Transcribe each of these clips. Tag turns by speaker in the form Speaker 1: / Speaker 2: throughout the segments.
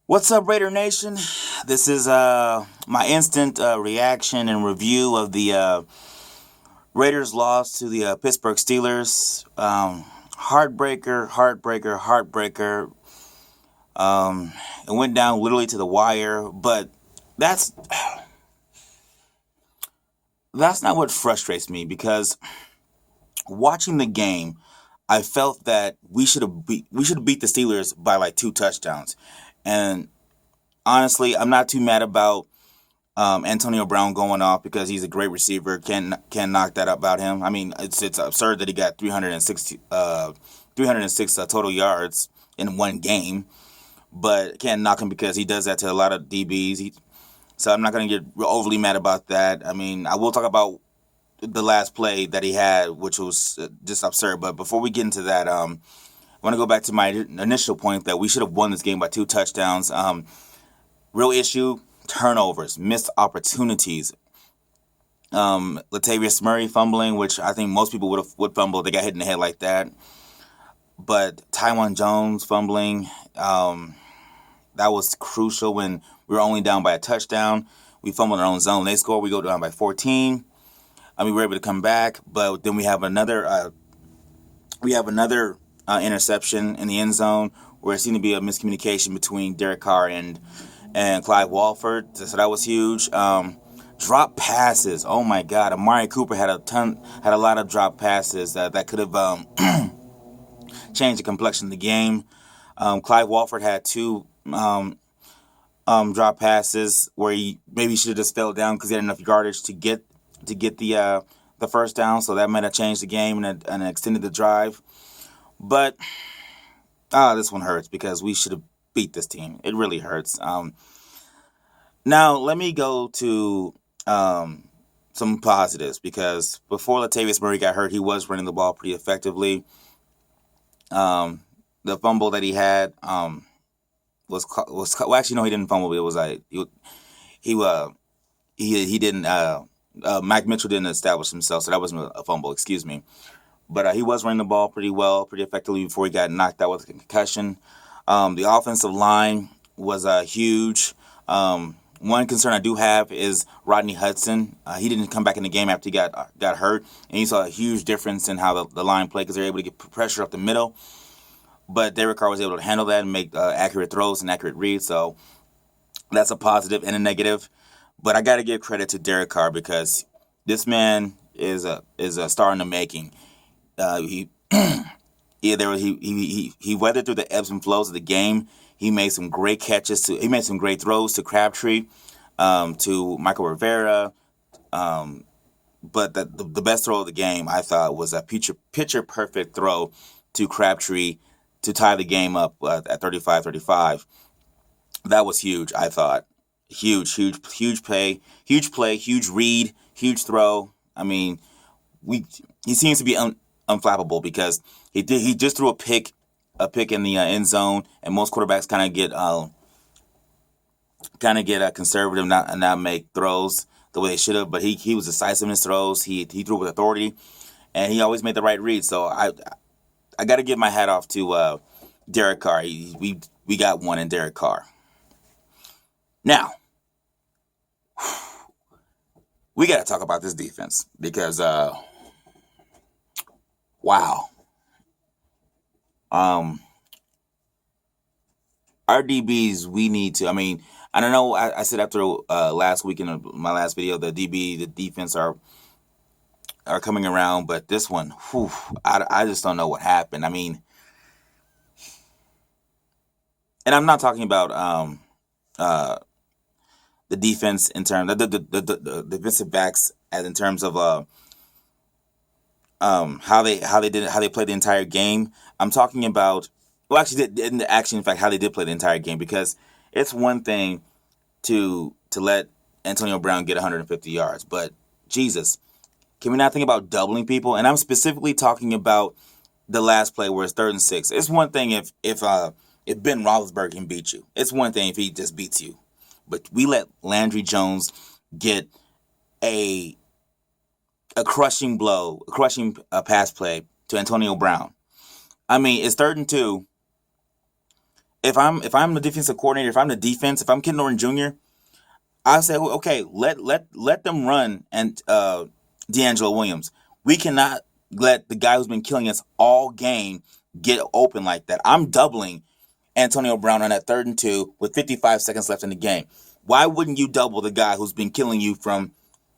Speaker 1: What's up, Raider Nation? This is my instant reaction and review of the Raiders' loss to the Pittsburgh Steelers. Heartbreaker, heartbreaker, heartbreaker. It went down literally to the wire, but that's that's not what frustrates me because watching the game, I felt that we should have beat the Steelers by like 2 touchdowns, and honestly, I'm not too mad about Antonio Brown going off because he's a great receiver. Can knock that about him. I mean, it's absurd that he got 306 total yards in one game, but can't knock him because he does that to a lot of DBs. So I'm not going to get overly mad about that. I mean, I will talk about the last play that he had, which was just absurd. But before we get into that, I want to go back to my initial point that we should have won this game by 2 touchdowns. Real issue: turnovers, missed opportunities. Latavius Murray fumbling, which I think most people would fumble. They got hit in the head like that. But Taiwan Jones fumbling, that was crucial when we were only down by a touchdown. We fumbled in our own zone. They score. We go down by 14. I mean, we were able to come back, but then we have another interception in the end zone where it seemed to be a miscommunication between Derek Carr and Clive Walford. So that was huge. Drop passes. Oh my God, Amari Cooper had a lot of drop passes that could have changed the complexion of the game. Clive Walford had two drop passes where he maybe should have just fell down because he had enough yardage to get the first down. So that might have changed the game and extended the drive. But this one hurts because we should have beat this team. It really hurts. Now let me go to some positives because before Latavius Murray got hurt, he was running the ball pretty effectively. The fumble that he had was well, actually no, he didn't fumble. It was like he didn't. Mac Mitchell didn't establish himself, so that wasn't a fumble. Excuse me. But he was running the ball pretty well, pretty effectively before he got knocked out with a concussion. The offensive line was huge. One concern I do have is Rodney Hudson. He didn't come back in the game after he got hurt, and you saw a huge difference in how the line played because they were able to get pressure up the middle. But Derek Carr was able to handle that and make accurate throws and accurate reads. So that's a positive and a negative. But I got to give credit to Derek Carr because this man is a star in the making. He he weathered through the ebbs and flows of the game. He made some great catches. He made some great throws to Crabtree, to Michael Rivera. But the best throw of the game, I thought, was a picture perfect throw to Crabtree to tie the game up at 35-35. That was huge, I thought. Huge play, huge read, huge throw. I mean, he seems to be unflappable because he just threw a pick in the end zone, and most quarterbacks kind of get conservative, not make throws the way they should have. But he was decisive in his throws. He threw with authority, and he always made the right read. So I got to give my hat off to Derek Carr. We got one in Derek Carr. Now we got to talk about this defense because wow. Um, our DBs, we need to. I mean, I don't know. I said after last week in my last video, the defense are coming around, but this one, whew, I just don't know what happened. I mean, and I'm not talking about uh, the defense in terms of the defensive backs as in terms of how they played the entire game. I'm talking about, well, actually, in fact, how they did play the entire game, because it's one thing to let Antonio Brown get 150 yards, but Jesus, can we not think about doubling people? And I'm specifically talking about the last play where it's 3rd and 6. It's one thing if Ben Roethlisberger can beat you. It's one thing if he just beats you, but we let Landry Jones get a a crushing blow, a crushing pass play to Antonio Brown. I mean, it's 3rd and 2, if I'm the defensive coordinator, if I'm the defense, if I'm Ken Norton Jr., I say, well, okay, let them run and D'Angelo Williams. We cannot let the guy who's been killing us all game get open like that. I'm doubling Antonio Brown on that 3rd and 2 with 55 seconds left in the game. Why wouldn't you double the guy who's been killing you from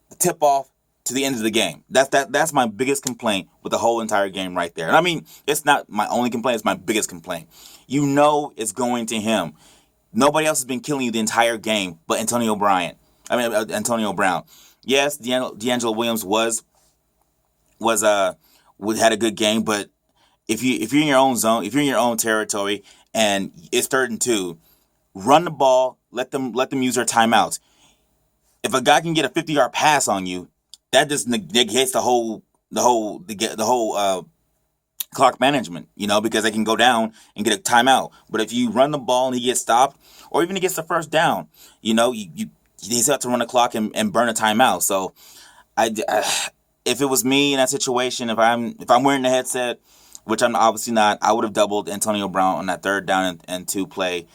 Speaker 1: the tip off to the end of the game? That's my biggest complaint with the whole entire game right there. And I mean, it's not my only complaint, it's my biggest complaint. You know it's going to him. Nobody else has been killing you the entire game but Antonio Brown. Yes, D'Angelo Williams had a good game, but if you're in your own zone, if you're in your own territory and it's 3rd and 2, run the ball, let them use their timeouts. If a guy can get a 50-yard pass on you, that just negates the whole clock management, because they can go down and get a timeout. But if you run the ball and he gets stopped, or even he gets the first down, you still have to run the clock and burn a timeout. So if it was me in that situation, if I'm wearing the headset, which I'm obviously not, I would have doubled Antonio Brown on that 3rd down and 2 play.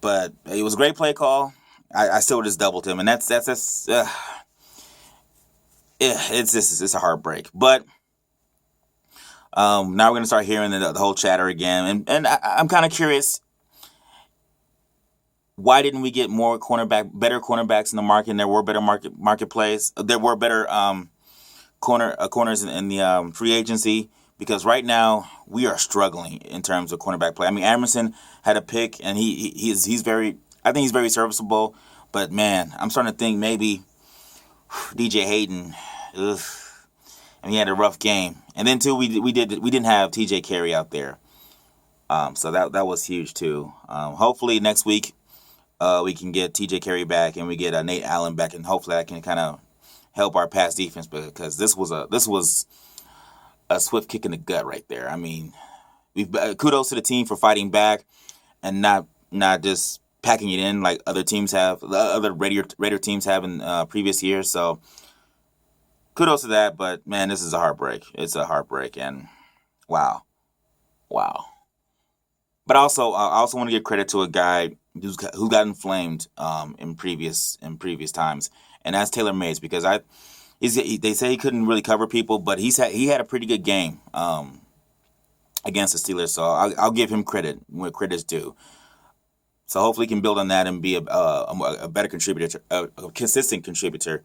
Speaker 1: But it was a great play call. I still would just doubled him, and that's it's a heartbreak. But now we're gonna start hearing the whole chatter again, and I'm kind of curious. Why didn't we get better cornerbacks in the market? And there were better marketplace. There were better corners in the free agency, because right now we are struggling in terms of cornerback play. I mean, Emerson had a pick, and he's very. I think he's very serviceable, but man, I'm starting to think maybe DJ Hayden. Ugh, and he had a rough game, and then too we didn't have TJ Carey out there, so that was huge too. Hopefully next week we can get TJ Carey back and we get Nate Allen back, and hopefully that can kind of help our pass defense, because this was a swift kick in the gut right there. I mean, kudos to the team for fighting back and not just packing it in like other teams have, other Raider teams have in previous years. So kudos to that. But man, this is a heartbreak. It's a heartbreak, and wow. But also, I also want to give credit to a guy who got inflamed in previous times, and that's Taylor Mays, because they say he couldn't really cover people, but he had a pretty good game against the Steelers. So I'll give him credit where credit's due. So hopefully he can build on that and be a better contributor, a consistent contributor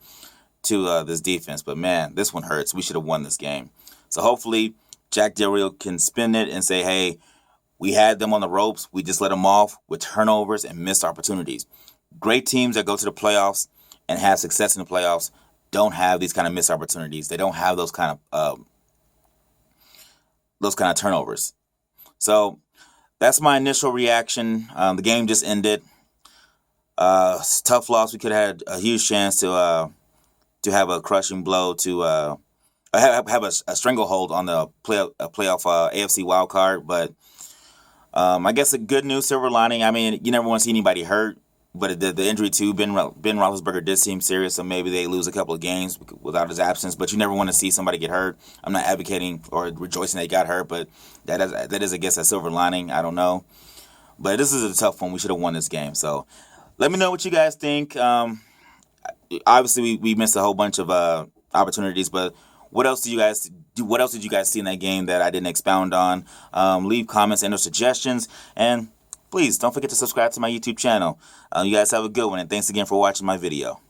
Speaker 1: to this defense. But man, this one hurts. We should have won this game. So hopefully Jack Del Rio can spin it and say, hey, we had them on the ropes. We just let them off with turnovers and missed opportunities. Great teams that go to the playoffs and have success in the playoffs don't have these kind of missed opportunities. They don't have those kind of turnovers. So that's my initial reaction. The game just ended. Tough loss. We could have had a huge chance to have a crushing blow, to have a stranglehold on the playoff AFC wild card. But I guess a good news silver lining. I mean, you never want to see anybody hurt, but the injury to Ben Roethlisberger did seem serious, so maybe they lose a couple of games without his absence. But you never want to see somebody get hurt. I'm not advocating or rejoicing they got hurt, but that is, I guess, a silver lining. I don't know. But this is a tough one. We should have won this game. So let me know what you guys think. Obviously, we missed a whole bunch of opportunities, but what else did you guys see in that game that I didn't expound on? Leave comments and or suggestions, and please don't forget to subscribe to my YouTube channel. You guys have a good one, and thanks again for watching my video.